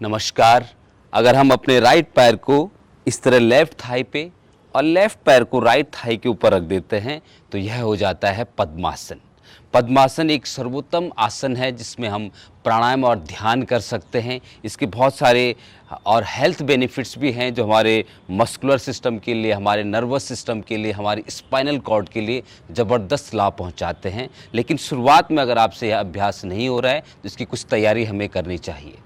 नमस्कार। अगर हम अपने राइट पैर को इस तरह लेफ्ट थाई पे और लेफ्ट पैर को राइट थाई के ऊपर रख देते हैं तो यह हो जाता है पद्मासन। पद्मासन एक सर्वोत्तम आसन है जिसमें हम प्राणायाम और ध्यान कर सकते हैं। इसके बहुत सारे और हेल्थ बेनिफिट्स भी हैं जो हमारे मस्कुलर सिस्टम के लिए, हमारे नर्वस सिस्टम के लिए, हमारी स्पाइनल कॉर्ड के लिए ज़बरदस्त लाभ पहुंचाते हैं। लेकिन शुरुआत में अगर आपसे यह अभ्यास नहीं हो रहा है तो इसकी कुछ तैयारी हमें करनी चाहिए।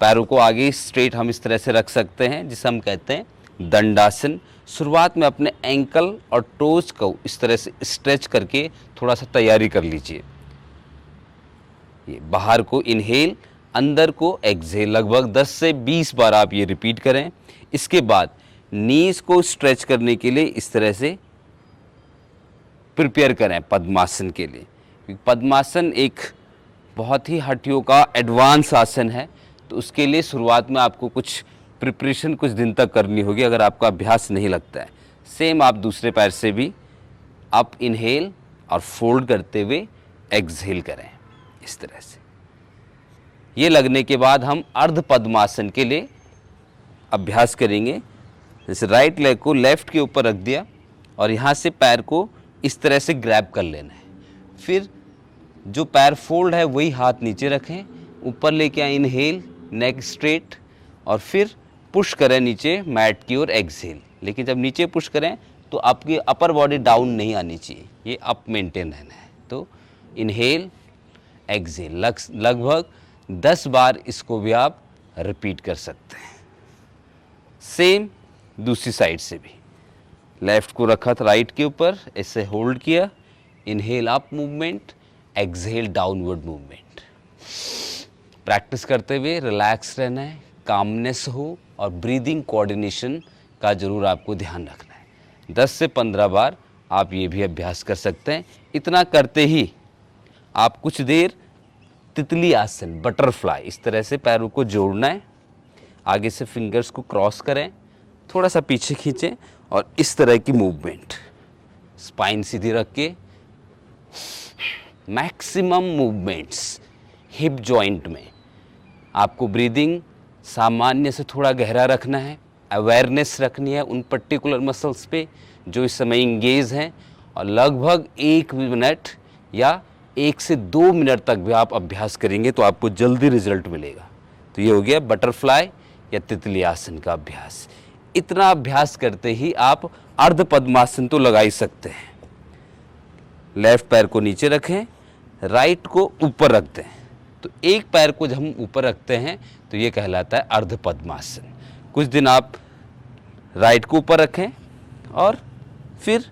पैरों को आगे स्ट्रेट हम इस तरह से रख सकते हैं जिसे हम कहते हैं दंडासन। शुरुआत में अपने एंकल और टोज को इस तरह से स्ट्रेच करके थोड़ा सा तैयारी कर लीजिए। ये बाहर को इनहेल, अंदर को एक्सहेल, लगभग 10 से 20 बार आप ये रिपीट करें। इसके बाद नीज को स्ट्रेच करने के लिए इस तरह से प्रिपेयर करें पद्मासन के लिए। पद्मासन एक बहुत ही हड्डियों का एडवांस आसन है, तो उसके लिए शुरुआत में आपको कुछ प्रिपरेशन कुछ दिन तक करनी होगी अगर आपका अभ्यास नहीं लगता है। सेम आप दूसरे पैर से भी अप इनहेल और फोल्ड करते हुए एक्सहेल करें इस तरह से। ये लगने के बाद हम अर्ध पद्मासन के लिए अभ्यास करेंगे। जैसे राइट लेग को लेफ्ट के ऊपर रख दिया और यहाँ से पैर को इस तरह से ग्रैब कर लेना है। फिर जो पैर फोल्ड है वही हाथ नीचे रखें, ऊपर लेके आए, इनहेल, नेक स्ट्रेट, और फिर पुश करें नीचे मैट की ओर, एक्सहेल। लेकिन जब नीचे पुश करें तो आपकी अपर बॉडी डाउन नहीं आनी चाहिए, ये अप मेंटेन रहना है। तो इनहेल, एक्सहेल, लगभग 10 बार इसको भी आप रिपीट कर सकते हैं। सेम दूसरी साइड से भी लेफ्ट को रखा था राइट के ऊपर, ऐसे होल्ड किया, inhale up movement, exhale downward movement. Practice करते हुए रिलैक्स रहना है, कामनेस हो और ब्रीदिंग कोऑर्डिनेशन का जरूर आपको ध्यान रखना है। 10 से 15 बार आप ये भी अभ्यास कर सकते हैं। इतना करते ही आप कुछ देर तितली आसन, बटरफ्लाई, इस तरह से पैरों को जोड़ना है। आगे से फिंगर्स को क्रॉस करें, थोड़ा सा पीछे खींचें और इस तरह की मूवमेंट, स्पाइन सीधी रख के मैक्सिमम मूवमेंट्स हिप जॉइंट में। आपको ब्रीदिंग सामान्य से थोड़ा गहरा रखना है, अवेयरनेस रखनी है उन पर्टिकुलर मसल्स पे जो इस समय इंगेज हैं, और लगभग 1 मिनट या 1 से 2 मिनट तक भी आप अभ्यास करेंगे तो आपको जल्दी रिजल्ट मिलेगा। तो ये हो गया बटरफ्लाई या तितली आसन का अभ्यास। इतना अभ्यास करते ही आप अर्ध पद्मासन तो लगा ही सकते हैं। लेफ्ट पैर को नीचे रखें, राइट को ऊपर रखते हैं। तो एक पैर को जब हम ऊपर रखते हैं तो ये कहलाता है अर्ध पद्मासन। कुछ दिन आप राइट को ऊपर रखें और फिर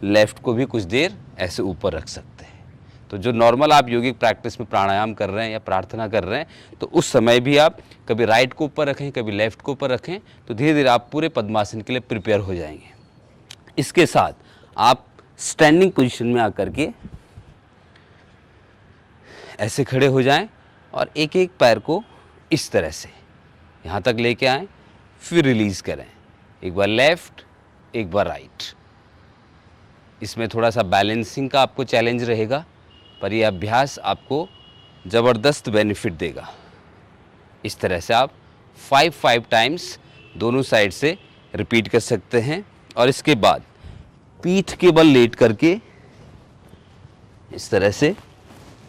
लेफ्ट को भी कुछ देर ऐसे ऊपर रख सकते हैं। तो जो नॉर्मल आप योगिक प्रैक्टिस में प्राणायाम कर रहे हैं या प्रार्थना कर रहे हैं तो उस समय भी आप कभी राइट को ऊपर रखें, कभी लेफ्ट को ऊपर रखें, तो धीरे धीरे आप पूरे पद्मासन के लिए प्रिपेयर हो जाएंगे। इसके साथ आप स्टैंडिंग पोजीशन में आकर के ऐसे खड़े हो जाएं और एक एक पैर को इस तरह से यहाँ तक लेके आएं, फिर रिलीज़ करें। एक बार लेफ्ट, एक बार राइट। इसमें थोड़ा सा बैलेंसिंग का आपको चैलेंज रहेगा, पर यह अभ्यास आपको ज़बरदस्त बेनिफिट देगा। इस तरह से आप 5 टाइम्स दोनों साइड से रिपीट कर सकते हैं। और इसके बाद पीठ के बल लेट करके इस तरह से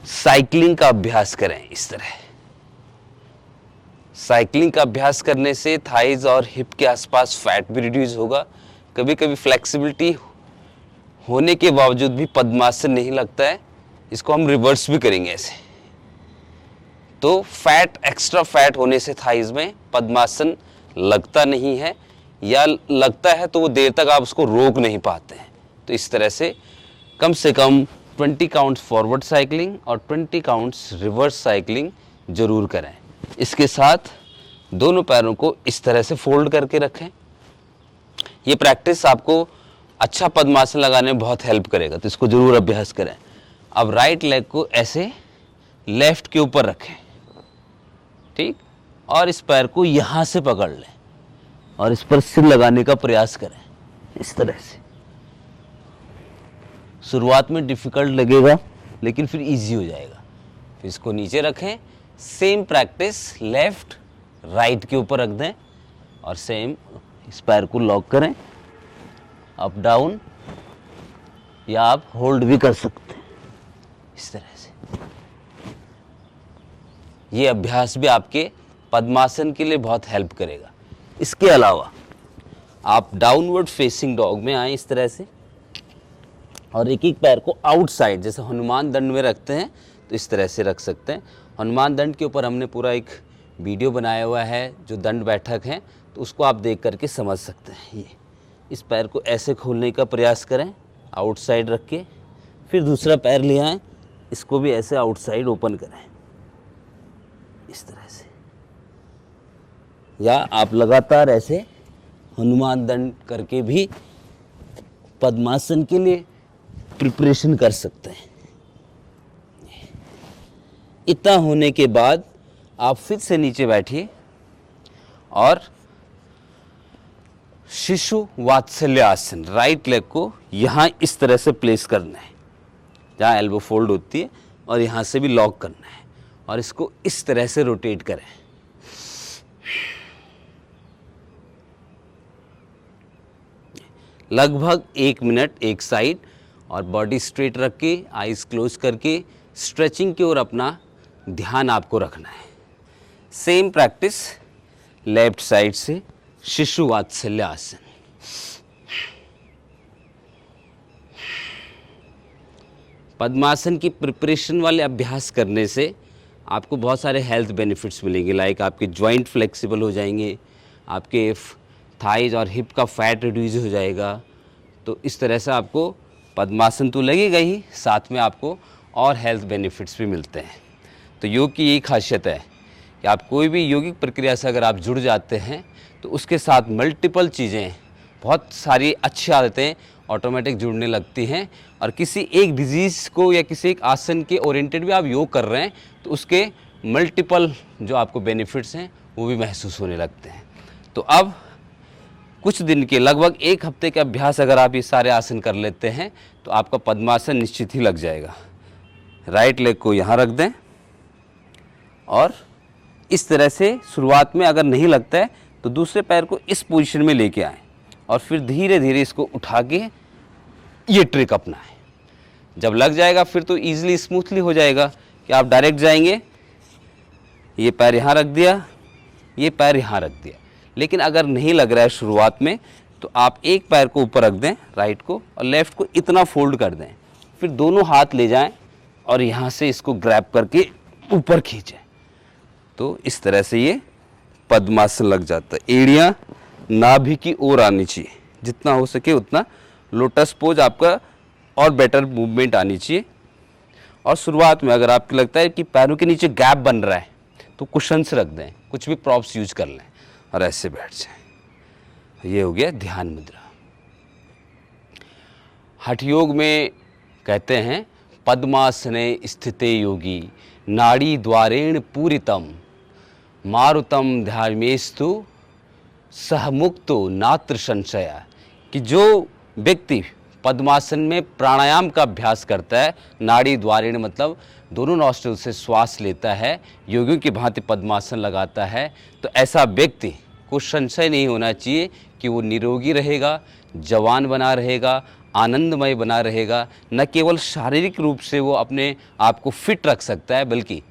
साइकिलिंग का अभ्यास करें। इस तरह साइकिलिंग का अभ्यास करने से थाइज और हिप के आसपास फैट भी रिड्यूस होगा। कभी कभी फ्लेक्सिबिलिटी होने के बावजूद भी पद्मासन नहीं लगता है, इसको हम रिवर्स भी करेंगे ऐसे। तो फैट, एक्स्ट्रा फैट होने से थाइज में पद्मासन लगता नहीं है, या लगता है तो वो देर तक आप उसको रोक नहीं पाते हैं। तो इस तरह से कम 20 काउंट्स फॉरवर्ड साइकिलिंग और 20 काउंट्स रिवर्स साइकिलिंग जरूर करें। इसके साथ दोनों पैरों को इस तरह से फोल्ड करके रखें। ये प्रैक्टिस आपको अच्छा पद्मासन लगाने में बहुत हेल्प करेगा, तो इसको जरूर अभ्यास करें। अब राइट लेग को ऐसे लेफ्ट के ऊपर रखें, ठीक, और इस पैर को यहाँ से पकड़ लें और इस पर सिर लगाने का प्रयास करें इस तरह से। शुरुआत में डिफ़िकल्ट लगेगा लेकिन फिर इजी हो जाएगा। फिर इसको नीचे रखें, सेम प्रैक्टिस लेफ्ट राइट के ऊपर रख दें और सेम इस पैर को लॉक करें, अप डाउन, या आप होल्ड भी कर सकते हैं इस तरह से। ये अभ्यास भी आपके पद्मासन के लिए बहुत हेल्प करेगा। इसके अलावा आप डाउनवर्ड फेसिंग डॉग में आए इस तरह से, और एक एक पैर को आउटसाइड, जैसे हनुमान दंड में रखते हैं तो इस तरह से रख सकते हैं। हनुमान दंड के ऊपर हमने पूरा एक वीडियो बनाया हुआ है जो दंड बैठक है, तो उसको आप देख करके समझ सकते हैं। ये इस पैर को ऐसे खोलने का प्रयास करें आउटसाइड रख के, फिर दूसरा पैर ले आएँ, इसको भी ऐसे आउटसाइड ओपन करें इस तरह से, या आप लगातार ऐसे हनुमान दंड करके भी पद्मासन के लिए प्रिपरेशन कर सकते हैं। इतना होने के बाद आप फिर से नीचे बैठिए और शिशु वात्सल्य आसन, राइट लेग को यहाँ इस तरह से प्लेस करना है जहाँ एल्बो फोल्ड होती है, और यहाँ से भी लॉक करना है, और इसको इस तरह से रोटेट करें। लगभग 1 मिनट एक साइड, और बॉडी स्ट्रेट रख के आईज क्लोज करके स्ट्रेचिंग की ओर अपना ध्यान आपको रखना है। सेम प्रैक्टिस लेफ्ट साइड से, शिशु वात्सल्य आसन। पद्मासन की प्रिपरेशन वाले अभ्यास करने से आपको बहुत सारे हेल्थ बेनिफिट्स मिलेंगे, लाइक आपके जॉइंट फ्लेक्सिबल हो जाएंगे, आपके थाइज और हिप का फैट रिड्यूस हो जाएगा। तो इस तरह से आपको पद्मासन तो लगेगा ही, साथ में आपको और हेल्थ बेनिफिट्स भी मिलते हैं। तो योग की यही खासियत है कि आप कोई भी योगिक प्रक्रिया से अगर आप जुड़ जाते हैं तो उसके साथ मल्टीपल चीज़ें, बहुत सारी अच्छी आदतें ऑटोमेटिक जुड़ने लगती हैं, और किसी एक डिजीज़ को या किसी एक आसन के ओरिएंटेड भी आप योग कर रहे हैं तो उसके मल्टीपल जो आपको बेनिफिट्स हैं वो भी महसूस होने लगते हैं। तो अब कुछ दिन के, लगभग 1 हफ्ते के अभ्यास अगर आप ये सारे आसन कर लेते हैं तो आपका पद्मासन निश्चित ही लग जाएगा। राइट लेग को यहाँ रख दें और इस तरह से शुरुआत में अगर नहीं लगता है तो दूसरे पैर को इस पोजीशन में लेके आएं, और फिर धीरे धीरे इसको उठा के ये ट्रिक अपनाएं। जब लग जाएगा फिर तो ईजिली स्मूथली हो जाएगा कि आप डायरेक्ट जाएंगे, ये पैर यहाँ रख दिया, ये पैर यहाँ रख दिया। लेकिन अगर नहीं लग रहा है शुरुआत में तो आप एक पैर को ऊपर रख दें, राइट को, और लेफ़्ट को इतना फोल्ड कर दें, फिर दोनों हाथ ले जाएं और यहाँ से इसको ग्रैब करके ऊपर खींचें। तो इस तरह से ये पद्मासन लग जाता है। एड़ियाँ नाभि की ओर आनी चाहिए, जितना हो सके उतना लोटस पोज आपका और बेटर मूवमेंट आनी चाहिए। और शुरुआत में अगर आपको लगता है कि पैरों के नीचे गैप बन रहा है तो कुशन्स रख दें, कुछ भी प्रॉप्स यूज कर लें और ऐसे बैठ जाएं। ये हो गया ध्यान मुद्रा। हठ योग में कहते हैं पद्मासने स्थिते योगी नाड़ी द्वारेण पूरितम मारुतम ध्यामेस्तु सहमुक्तो नात्र संशय, कि जो व्यक्ति पद्मासन में प्राणायाम का अभ्यास करता है, नाड़ी द्वारेण मतलब दोनों नॉस्ट्रिल से श्वास लेता है, योगियों की भांति पद्मासन लगाता है, तो ऐसा व्यक्ति को संशय नहीं होना चाहिए कि वो निरोगी रहेगा, जवान बना रहेगा, आनंदमय बना रहेगा। न केवल शारीरिक रूप से वो अपने आप को फिट रख सकता है, बल्कि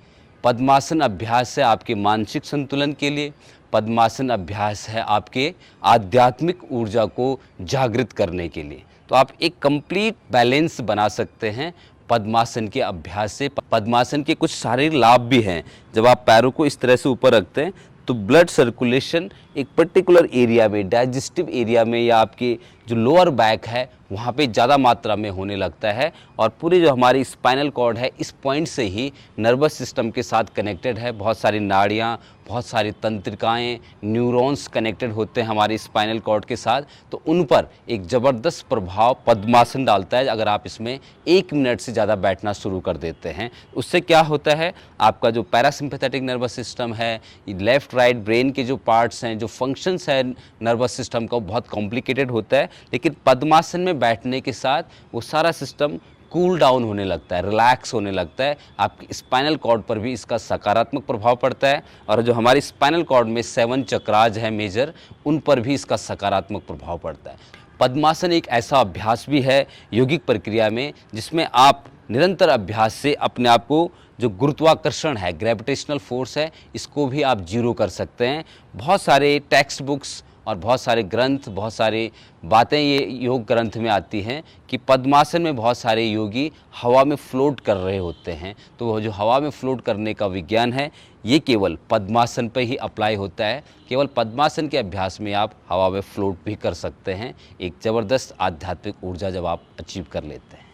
पद्मासन अभ्यास है आपके मानसिक संतुलन के लिए, पद्मासन अभ्यास है आपके आध्यात्मिक ऊर्जा को जागृत करने के लिए। तो आप एक कंप्लीट बैलेंस बना सकते हैं पद्मासन के अभ्यास से। पद्मासन के कुछ शारीरिक लाभ भी हैं। जब आप पैरों को इस तरह से ऊपर रखते हैं तो ब्लड सर्कुलेशन एक पर्टिकुलर एरिया में, डाइजेस्टिव एरिया में, या आपके जो लोअर बैक है वहाँ पे ज़्यादा मात्रा में होने लगता है, और पूरी जो हमारी स्पाइनल कॉर्ड है इस पॉइंट से ही नर्वस सिस्टम के साथ कनेक्टेड है। बहुत सारी नाड़ियाँ, बहुत सारी तंत्रिकाएँ, न्यूरॉन्स कनेक्टेड होते हैं हमारी स्पाइनल कॉर्ड के साथ, तो उन पर एक ज़बरदस्त प्रभाव पद्मासन डालता है। अगर आप इसमें 1 मिनट से ज़्यादा बैठना शुरू कर देते हैं, उससे क्या होता है, आपका जो पैरासिम्पैथेटिक नर्वस सिस्टम है, लेफ़्ट राइट ब्रेन के जो पार्ट्स हैं, जो फंक्शंस हैं नर्वस सिस्टम का, बहुत कॉम्प्लिकेटेड होता है, लेकिन पद्मासन में बैठने के साथ वो सारा सिस्टम कूल डाउन होने लगता है, रिलैक्स होने लगता है। आपकी स्पाइनल कॉर्ड पर भी इसका सकारात्मक प्रभाव पड़ता है और जो हमारी स्पाइनल कॉर्ड में 7 चक्राज हैं मेजर, उन पर भी इसका सकारात्मक प्रभाव पड़ता है। पद्मासन एक ऐसा अभ्यास भी है योगिक प्रक्रिया में जिसमें आप निरंतर अभ्यास से अपने आप को, जो गुरुत्वाकर्षण है, ग्रेविटेशनल फोर्स है, इसको भी आप जीरो कर सकते हैं। बहुत सारे टेक्स्ट बुक्स और बहुत सारे ग्रंथ, बहुत सारी बातें ये योग ग्रंथ में आती हैं कि पद्मासन में बहुत सारे योगी हवा में फ्लोट कर रहे होते हैं। तो वो जो हवा में फ्लोट करने का विज्ञान है, ये केवल पद्मासन पे ही अप्लाई होता है। केवल पद्मासन के अभ्यास में आप हवा में फ्लोट भी कर सकते हैं, एक ज़बरदस्त आध्यात्मिक ऊर्जा जब आप अचीव कर लेते हैं।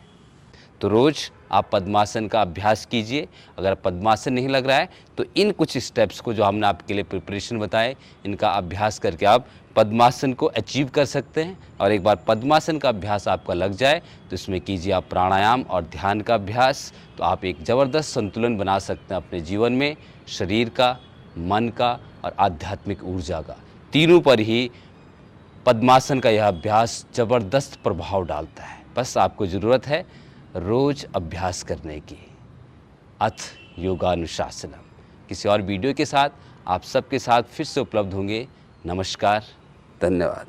तो रोज़ आप पद्मासन का अभ्यास कीजिए। अगर पद्मासन नहीं लग रहा है तो इन कुछ स्टेप्स को जो हमने आपके लिए प्रिपरेशन बताए, इनका अभ्यास करके आप पद्मासन को अचीव कर सकते हैं। और एक बार पद्मासन का अभ्यास आपका लग जाए तो इसमें कीजिए आप प्राणायाम और ध्यान का अभ्यास। तो आप एक ज़बरदस्त संतुलन बना सकते हैं अपने जीवन में, शरीर का, मन का और आध्यात्मिक ऊर्जा का। तीनों पर ही पद्मासन का यह अभ्यास ज़बरदस्त प्रभाव डालता है। बस आपको ज़रूरत है रोज़ अभ्यास करने की। अथ योगानुशासनम। किसी और वीडियो के साथ आप सबके साथ फिर से उपलब्ध होंगे। नमस्कार, धन्यवाद।